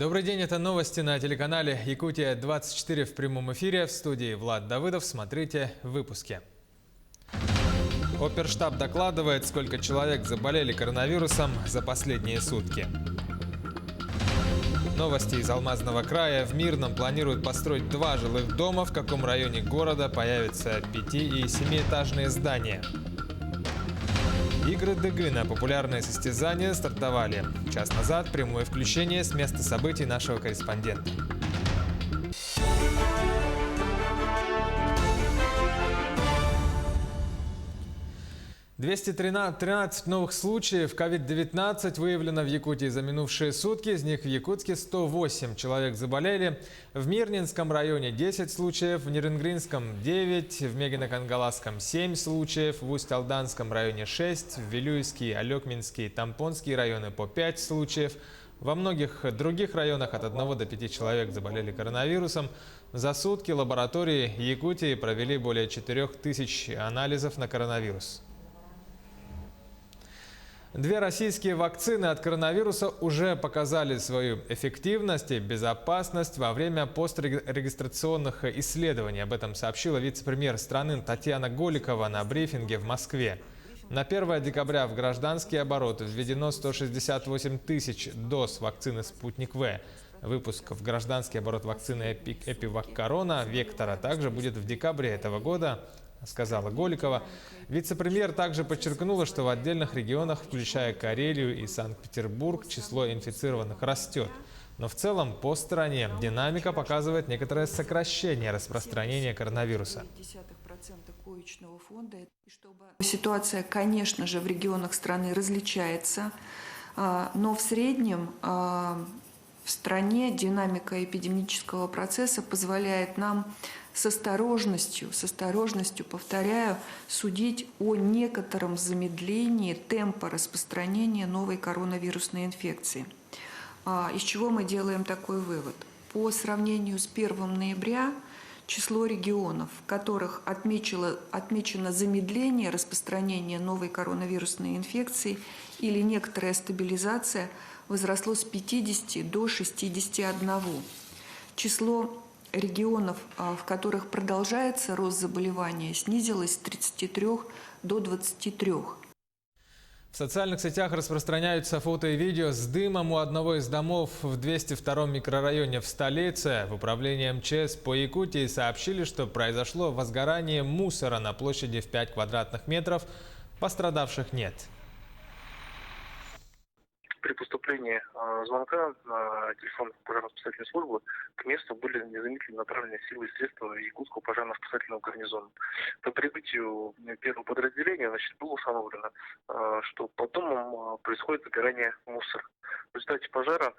Добрый день, это новости на телеканале Якутия-24 в прямом эфире. В студии Влад Давыдов. Смотрите в выпуске. Оперштаб докладывает, сколько человек заболели коронавирусом за последние сутки. Новости из Алмазного края. В Мирном планируют построить 2 жилых дома. В каком районе города появятся 5- и 7-этажные здания. Игры Дыгына, популярные состязания, стартовали. Час назад прямое включение с места событий нашего корреспондента. 213 новых случаев COVID-19 выявлено в Якутии за минувшие сутки. Из них в Якутске 108 человек заболели. В Мирнинском районе 10 случаев, в Неренгринском 9, в Мегино-Кангаласском 7 случаев, в Усть-Алданском районе 6, в Вилюйский, Алекминский, Тампонский районы по 5 случаев. Во многих других районах от 1 до 5 человек заболели коронавирусом. За сутки лаборатории Якутии провели более 4000 анализов на коронавирус. 2 российские вакцины от коронавируса уже показали свою эффективность и безопасность во время пострегистрационных исследований. Об этом сообщила вице-премьер страны Татьяна Голикова на брифинге в Москве. На 1 декабря в гражданский оборот введено 168 тысяч доз вакцины «Спутник В». Выпуск в гражданский оборот вакцины «Эпивак Корона» Вектора также будет в декабре этого года, сказала Голикова. Вице-премьер также подчеркнула, что в отдельных регионах, включая Карелию и Санкт-Петербург, число инфицированных растет. Но в целом по стране динамика показывает некоторое сокращение распространения коронавируса. Ситуация, конечно же, в регионах страны различается, но в среднем в стране динамика эпидемического процесса позволяет нам с осторожностью, повторяю, судить о некотором замедлении темпа распространения новой коронавирусной инфекции. Из чего мы делаем такой вывод? По сравнению с 1 ноября число регионов, в которых отмечено замедление распространения новой коронавирусной инфекции или некоторая стабилизация, возросло с 50 до 61. Число регионов, в которых продолжается рост заболевания, снизилось с 33 до 23. В социальных сетях распространяются фото и видео с дымом у одного из домов в 202 микрорайоне в столице. В управлении МЧС по Якутии сообщили, что произошло возгорание мусора на площади в 5 квадратных метров. Пострадавших нет. При поступлении звонка на телефон пожарно-спасательной службы к месту были незамедлительно направлены силы и средства Якутского пожарно-спасательного гарнизона. По прибытию первого подразделения было установлено, что по домам происходит загорание мусора. В результате пожара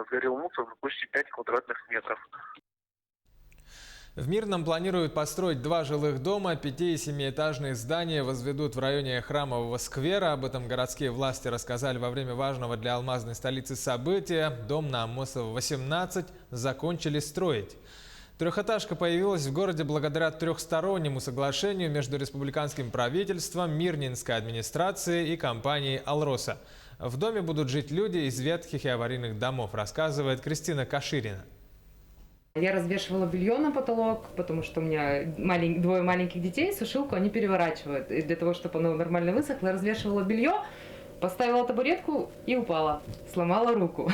сгорел мусор в площади 5 квадратных метров. В Мирном планируют построить 2 жилых дома, 5- и 7-этажные здания возведут в районе Храмового сквера. Об этом городские власти рассказали во время важного для алмазной столицы события. Дом на Амосова, 18 закончили строить. Трехэтажка появилась в городе благодаря трехстороннему соглашению между республиканским правительством, Мирнинской администрацией и компанией «Алроса». В доме будут жить люди из ветхих и аварийных домов, рассказывает Кристина Каширина. Я развешивала белье на потолок, потому что у меня 2 маленьких детей, сушилку они переворачивают. И для того, чтобы оно нормально высохло, я развешивала белье, поставила табуретку и упала. Сломала руку.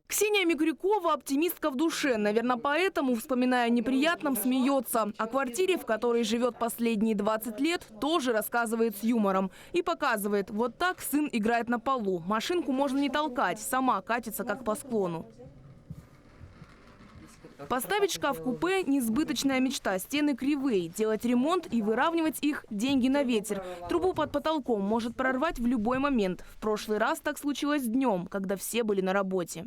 Ксения Микрюкова – оптимистка в душе. Наверное, поэтому, вспоминая о неприятном, смеется. О квартире, в которой живет последние 20 лет, тоже рассказывает с юмором. И показывает, вот так сын играет на полу. Машинку можно не толкать, сама катится как по склону. Поставить шкаф-купе – несбыточная мечта. Стены кривые. Делать ремонт и выравнивать их – деньги на ветер. Трубу под потолком может прорвать в любой момент. В прошлый раз так случилось днем, когда все были на работе.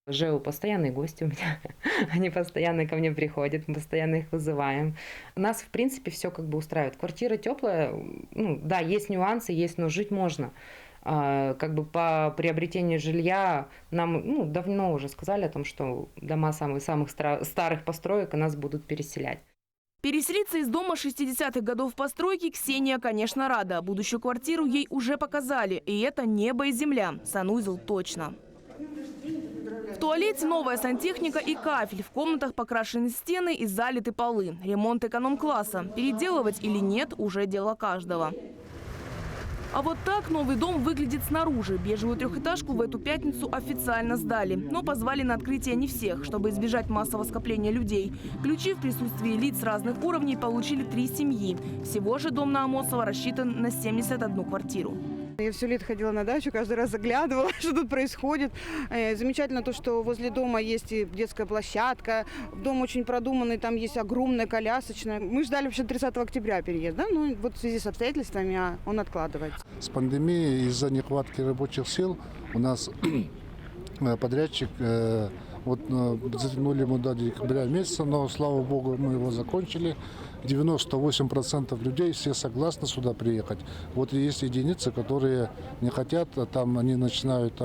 ЖЭУ постоянные гости у меня. Они постоянно ко мне приходят, мы постоянно их вызываем. Нас, в принципе, все как бы устраивает. Квартира теплая, да, есть нюансы, есть, но жить можно. Как бы по приобретению жилья нам давно уже сказали о том, что дома самых старых построек и нас будут переселять. Переселиться из дома 60-х годов постройки Ксения, конечно, рада. Будущую квартиру ей уже показали. И это небо и земля. Санузел точно. В туалете новая сантехника и кафель. В комнатах покрашены стены и залиты полы. Ремонт эконом-класса. Переделывать или нет – уже дело каждого. А вот так новый дом выглядит снаружи. Бежевую трехэтажку в эту пятницу официально сдали. Но позвали на открытие не всех, чтобы избежать массового скопления людей. Ключи в присутствии лиц разных уровней получили 3 семьи. Всего же дом на Амосова рассчитан на 71 квартиру. Я все лето ходила на дачу, каждый раз заглядывала, что тут происходит. Замечательно то, что возле дома есть и детская площадка. Дом очень продуманный, там есть огромная колясочная. Мы ждали вообще 30 октября переезда, но вот в связи с обстоятельствами он откладывается. С пандемией из-за нехватки рабочих сил у нас подрядчик, затянули ему до декабря месяца, но, слава богу, мы его закончили. 98% людей все согласны сюда приехать. Вот есть единицы, которые не хотят, там они начинают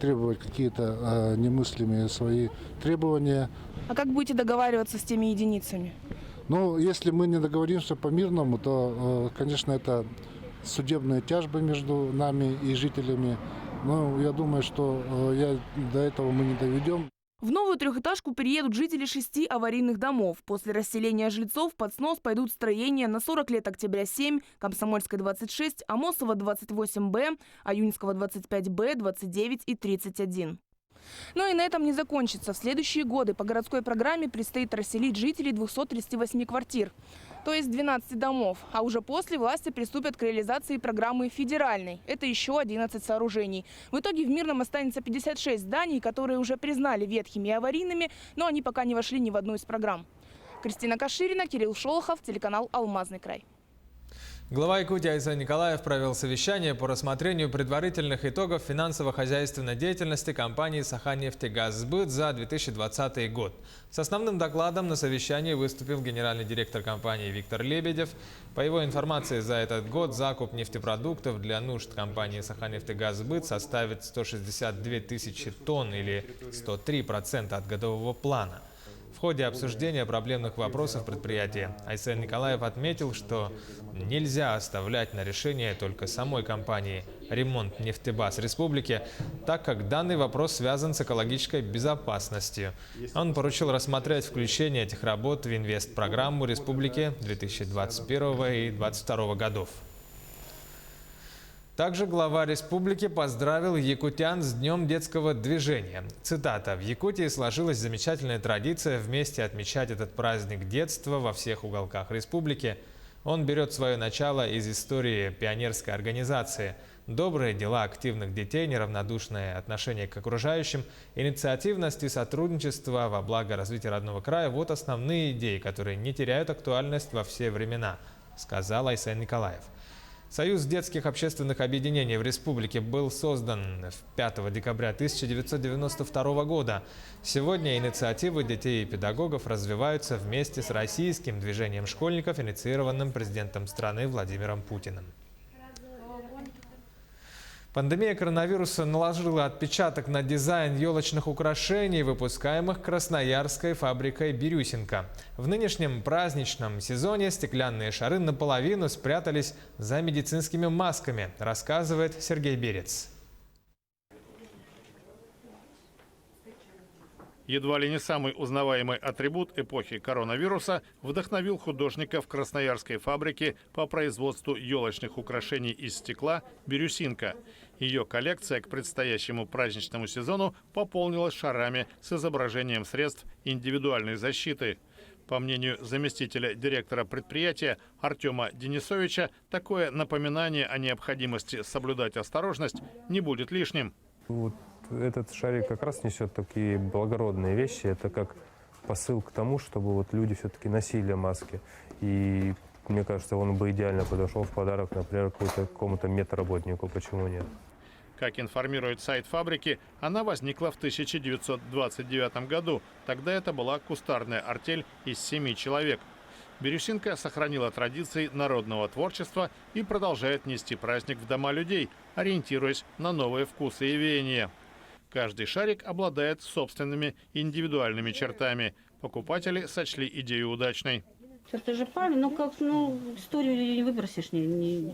требовать какие-то немыслимые свои требования. А как будете договариваться с теми единицами? Ну, если мы не договоримся по-мирному, то, конечно, это судебные тяжбы между нами и жителями. Но я думаю, что до этого мы не доведем. В новую трехэтажку переедут жители 6 аварийных домов. После расселения жильцов под снос пойдут строения на 40 лет Октября 7, Комсомольской 26, Амосова 28Б, Аюнского 25Б, 29 и 31. Но и на этом не закончится. В следующие годы по городской программе предстоит расселить жителей 238 квартир, то есть 12 домов. А уже после власти приступят к реализации программы федеральной. Это еще 11 сооружений. В итоге в Мирном останется 56 зданий, которые уже признали ветхими и аварийными, но они пока не вошли ни в одну из программ. Кристина Каширина, Кирилл Шолохов, телеканал «Алмазный край». Глава Якутии Айсен Николаев провел совещание по рассмотрению предварительных итогов финансово-хозяйственной деятельности компании «Саханнефтегазсбыт» за 2020 год. С основным докладом на совещании выступил генеральный директор компании Виктор Лебедев. По его информации, за этот год закуп нефтепродуктов для нужд компании «Саханнефтегазсбыт» составит 162 тысячи тонн или 103% от годового плана. В ходе обсуждения проблемных вопросов предприятия Айсен Николаев отметил, что нельзя оставлять на решение только самой компании «Ремонт нефтебаз республики», так как данный вопрос связан с экологической безопасностью. Он поручил рассмотреть включение этих работ в инвестпрограмму республики 2021 и 2022 годов. Также глава республики поздравил якутян с Днем детского движения. Цитата: «В Якутии сложилась замечательная традиция вместе отмечать этот праздник детства во всех уголках республики. Он берет свое начало из истории пионерской организации. Добрые дела активных детей, неравнодушное отношение к окружающим, инициативность и сотрудничество во благо развития родного края – вот основные идеи, которые не теряют актуальность во все времена», сказал Айсен Николаев. Союз детских общественных объединений в республике был создан 5 декабря 1992 года. Сегодня инициативы детей и педагогов развиваются вместе с российским движением школьников, инициированным президентом страны Владимиром Путиным. Пандемия коронавируса наложила отпечаток на дизайн елочных украшений, выпускаемых красноярской фабрикой «Бирюсинка». В нынешнем праздничном сезоне стеклянные шары наполовину спрятались за медицинскими масками, рассказывает Сергей Берец. Едва ли не самый узнаваемый атрибут эпохи коронавируса вдохновил художников красноярской фабрики по производству елочных украшений из стекла «Бирюсинка». Ее коллекция к предстоящему праздничному сезону пополнилась шарами с изображением средств индивидуальной защиты. По мнению заместителя директора предприятия Артема Денисовича, такое напоминание о необходимости соблюдать осторожность не будет лишним. Вот этот шарик как раз несет такие благородные вещи. Это как посыл к тому, чтобы вот люди все-таки носили маски. И мне кажется, он бы идеально подошел в подарок, например, какому-то медработнику. Почему нет? Как информирует сайт фабрики, она возникла в 1929 году. Тогда это была кустарная артель из 7 человек. Бирюсинка сохранила традиции народного творчества и продолжает нести праздник в дома людей, ориентируясь на новые вкусы и веяния. Каждый шарик обладает собственными индивидуальными чертами. Покупатели сочли идею удачной. Чертежи памяти, историю не выбросишь, не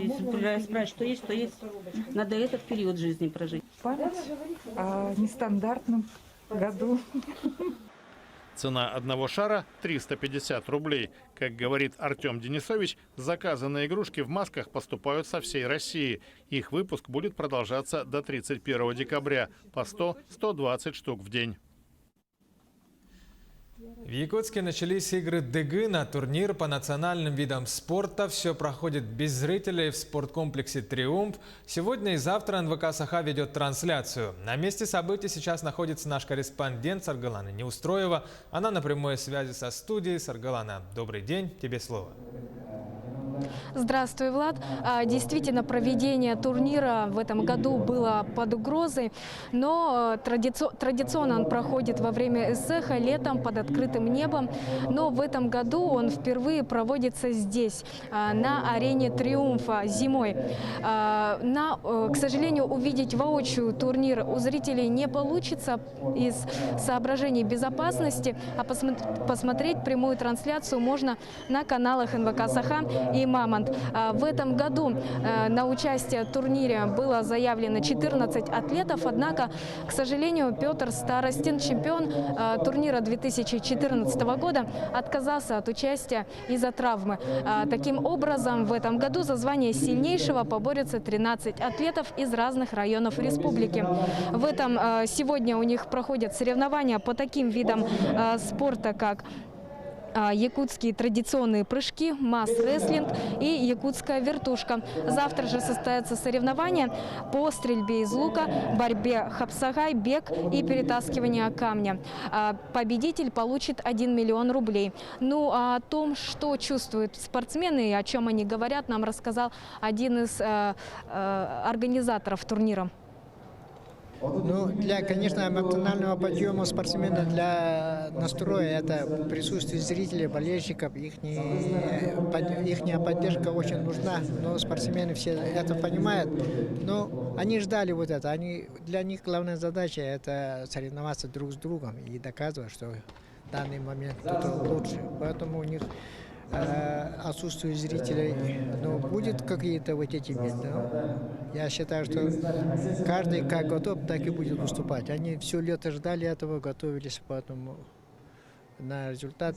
исправить, что есть, то есть. Надо этот период жизни прожить. Память о нестандартном году. Цена одного шара – 350 рублей. Как говорит Артем Денисович, заказы на игрушки в масках поступают со всей России. Их выпуск будет продолжаться до 31 декабря по 100-120 штук в день. В Якутске начались игры Дыгына, турнир по национальным видам спорта. Все проходит без зрителей в спорткомплексе «Триумф». Сегодня и завтра НВК «Саха» ведет трансляцию. На месте событий сейчас находится наш корреспондент Саргалана Неустроева. Она на прямой связи со студией. Саргалана, добрый день, тебе слово. Здравствуй, Влад. Действительно, проведение турнира в этом году было под угрозой, но традиционно он проходит во время СЭХа летом под открытым небом. Но в этом году он впервые проводится здесь, на арене «Триумфа» зимой. К сожалению, увидеть воочию турнир у зрителей не получится из соображений безопасности, а посмотреть прямую трансляцию можно на каналах НВК «Саха» и «Мамонт». В этом году на участие в турнире было заявлено 14 атлетов, однако, к сожалению, Петр Старостин, чемпион турнира 2014 года, отказался от участия из-за травмы. Таким образом, в этом году за звание сильнейшего поборются 13 атлетов из разных районов республики. Сегодня у них проходят соревнования по таким видам спорта, как якутские традиционные прыжки, масс-рестлинг и якутская вертушка. Завтра же состоятся соревнования по стрельбе из лука, борьбе хапсагай, бег и перетаскивание камня. Победитель получит 1 миллион рублей. О том, что чувствуют спортсмены и о чем они говорят, нам рассказал один из организаторов турнира. Для, конечно, эмоционального подъема спортсмена, для настроя, это присутствие зрителей, болельщиков, ихняя поддержка очень нужна. Но спортсмены все это понимают. Но они ждали вот это. Для них главная задача – это соревноваться друг с другом и доказывать, что в данный момент кто-то лучше. Поэтому у них отсутствие зрителей, будет какие-то вот эти виды. Я считаю, что каждый как готов, так и будет выступать. Они все лето ждали этого, готовились, поэтому на результат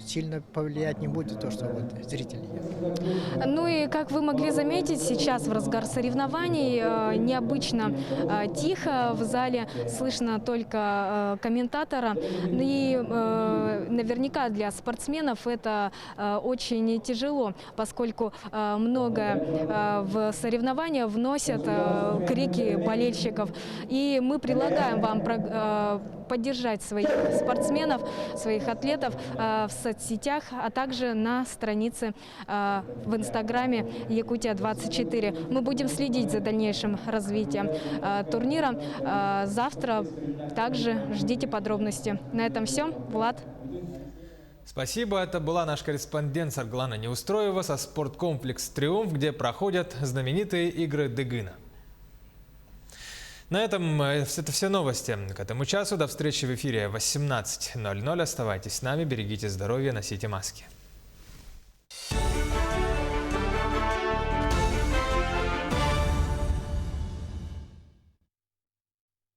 сильно повлиять не будет то, что зрители. И как вы могли заметить, сейчас в разгар соревнований необычно тихо в зале, слышно только комментатора. И наверняка для спортсменов это очень тяжело, поскольку многое в соревнования вносят крики болельщиков. И мы предлагаем вам поддержать своих спортсменов, своих атлетов в соцсетях, а также на странице в Инстаграме Якутия24. Мы будем следить за дальнейшим развитием турнира. Завтра также ждите подробности. На этом все. Влад. Спасибо. Это была наш корреспондент Саргалана Неустроева со спорткомплекс «Триумф», где проходят знаменитые игры Дыгына. На этом это все новости к этому часу. До встречи в эфире 18:00. Оставайтесь с нами, берегите здоровье, носите маски.